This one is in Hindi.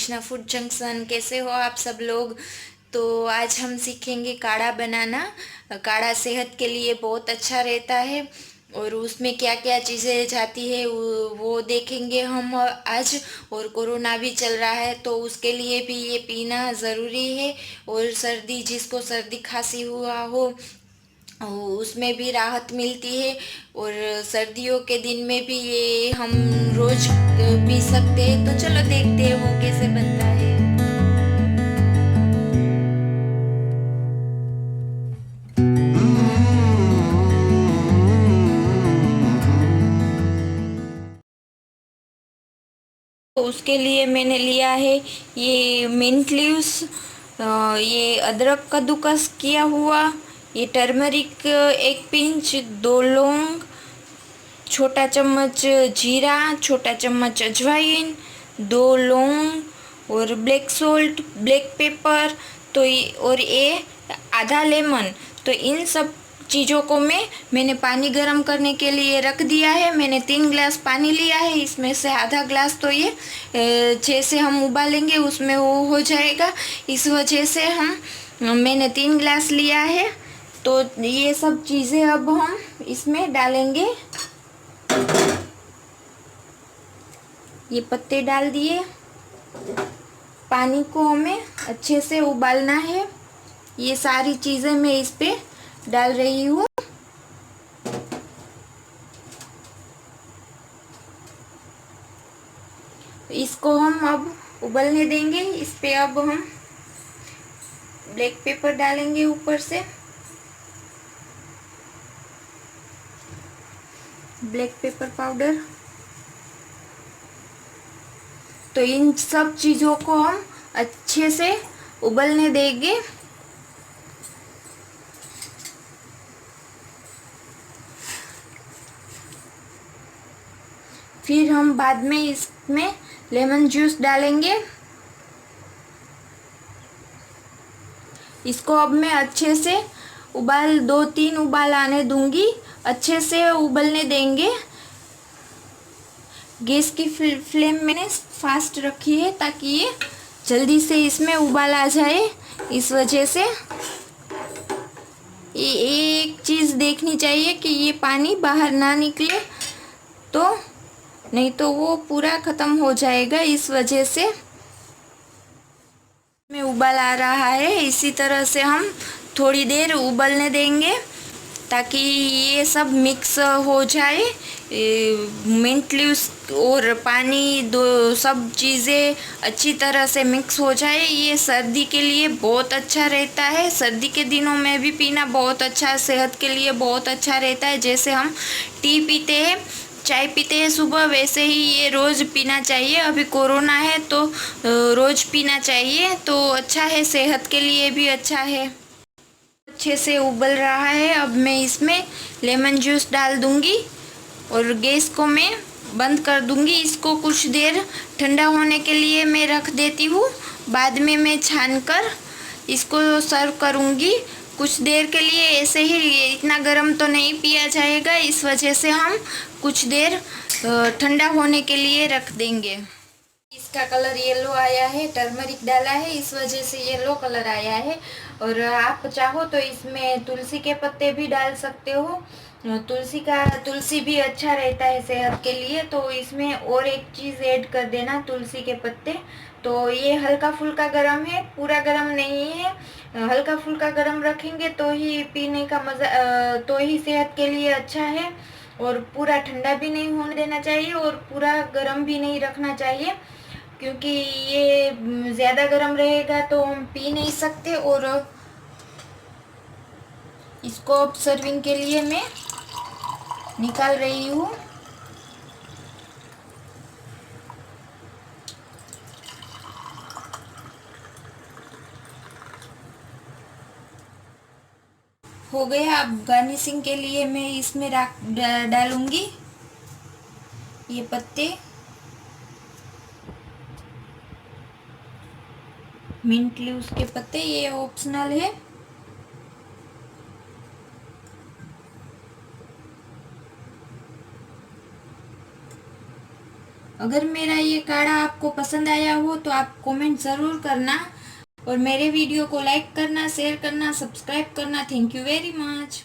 Krishna food junction. कैसे हो आप सब लोग। तो आज हम सीखेंगे काढ़ा बनाना। काढ़ा सेहत के लिए बहुत अच्छा रहता है और उसमें क्या क्या चीज़ें जाती है वो देखेंगे हम आज। और कोरोना भी चल रहा है तो उसके लिए भी ये पीना ज़रूरी है। और सर्दी, जिसको सर्दी खांसी हुआ हो उसमें भी राहत मिलती है। और सर्दियों के दिन में भी ये हम रोज पी सकते हैं। तो चलो देखते हैं वो कैसे बनता है। तो उसके लिए मैंने लिया है ये मिंट लीव्स, ये अदरक कद्दूकस किया हुआ, ये टर्मरिक एक पिंच, 2 लौंग, छोटा चम्मच जीरा, छोटा चम्मच अजवाइन, 2 लौंग और ब्लैक सोल्ट, ब्लैक पेपर। तो और ये आधा लेमन। तो इन सब चीज़ों को मैंने पानी गर्म करने के लिए रख दिया है। मैंने 3 ग्लास पानी लिया है, इसमें से आधा ग्लास तो ये जैसे हम उबालेंगे उसमें वो हो जाएगा। इस वजह से मैंने 3 ग्लास लिया है। तो ये सब चीज़ें अब हम इसमें डालेंगे। ये पत्ते डाल दिए। पानी को हमें अच्छे से उबालना है। ये सारी चीज़ें मैं इस पे डाल रही हूँ। इसको हम अब उबलने देंगे। इस पे अब हम ब्लैक पेपर डालेंगे ऊपर से, ब्लैक पेपर पाउडर। तो इन सब चीज़ों को हम अच्छे से उबलने देंगे। फिर हम बाद में इसमें लेमन जूस डालेंगे। इसको अब मैं अच्छे से 2-3 उबाल आने दूंगी। अच्छे से उबलने देंगे। गैस की फ्लेम मैंने फास्ट रखी है ताकि ये जल्दी से इसमें उबाल आ जाए। इस वजह से ये एक चीज़ देखनी चाहिए कि ये पानी बाहर ना निकले, तो नहीं तो वो पूरा ख़त्म हो जाएगा। इस वजह से में उबाल आ रहा है। इसी तरह से हम थोड़ी देर उबलने देंगे ताकि ये सब मिक्स हो जाए। मिंट लीव्स और पानी दो सब चीज़ें अच्छी तरह से मिक्स हो जाए। ये सर्दी के लिए बहुत अच्छा रहता है। सर्दी के दिनों में भी पीना बहुत अच्छा, सेहत के लिए बहुत अच्छा रहता है। जैसे हम टी पीते हैं, चाय पीते हैं सुबह, वैसे ही ये रोज़ पीना चाहिए। अभी कोरोना है तो रोज़ पीना चाहिए। तो अच्छा है, सेहत के लिए भी अच्छा है। अच्छे से उबल रहा है। अब मैं इसमें लेमन जूस डाल दूंगी और गैस को मैं बंद कर दूंगी। इसको कुछ देर ठंडा होने के लिए मैं रख देती हूँ। बाद में मैं छान कर इसको सर्व करूँगी। कुछ देर के लिए ऐसे ही, इतना गर्म तो नहीं पिया जाएगा। इस वजह से हम कुछ देर ठंडा होने के लिए रख देंगे। इसका कलर येलो आया है, टर्मरिक डाला है, इस वजह से येलो कलर आया है। और आप चाहो तो इसमें तुलसी के पत्ते भी डाल सकते हो। तुलसी भी अच्छा रहता है सेहत के लिए। तो इसमें और एक चीज़ ऐड कर देना, तुलसी के पत्ते। तो ये हल्का फुल्का गरम है, पूरा गरम नहीं है। हल्का फुल्का गरम रखेंगे तो ही पीने का मज़ा, तो ही सेहत के लिए अच्छा है। और पूरा ठंडा भी नहीं होने देना चाहिए और पूरा गर्म भी नहीं रखना चाहिए, क्योंकि ये ज़्यादा गर्म रहेगा तो हम पी नहीं सकते। और इसको अब सर्विंग के लिए मैं निकाल रही हूँ। हो गया। अब गार्निशिंग के लिए मैं इसमें डालूंगी ये पत्ते, मिंट लीव्स के पत्ते। ये ऑप्शनल है। अगर मेरा ये काढ़ा आपको पसंद आया हो तो आप कमेंट ज़रूर करना और मेरे वीडियो को लाइक करना, शेयर करना, सब्सक्राइब करना। Thank you very much.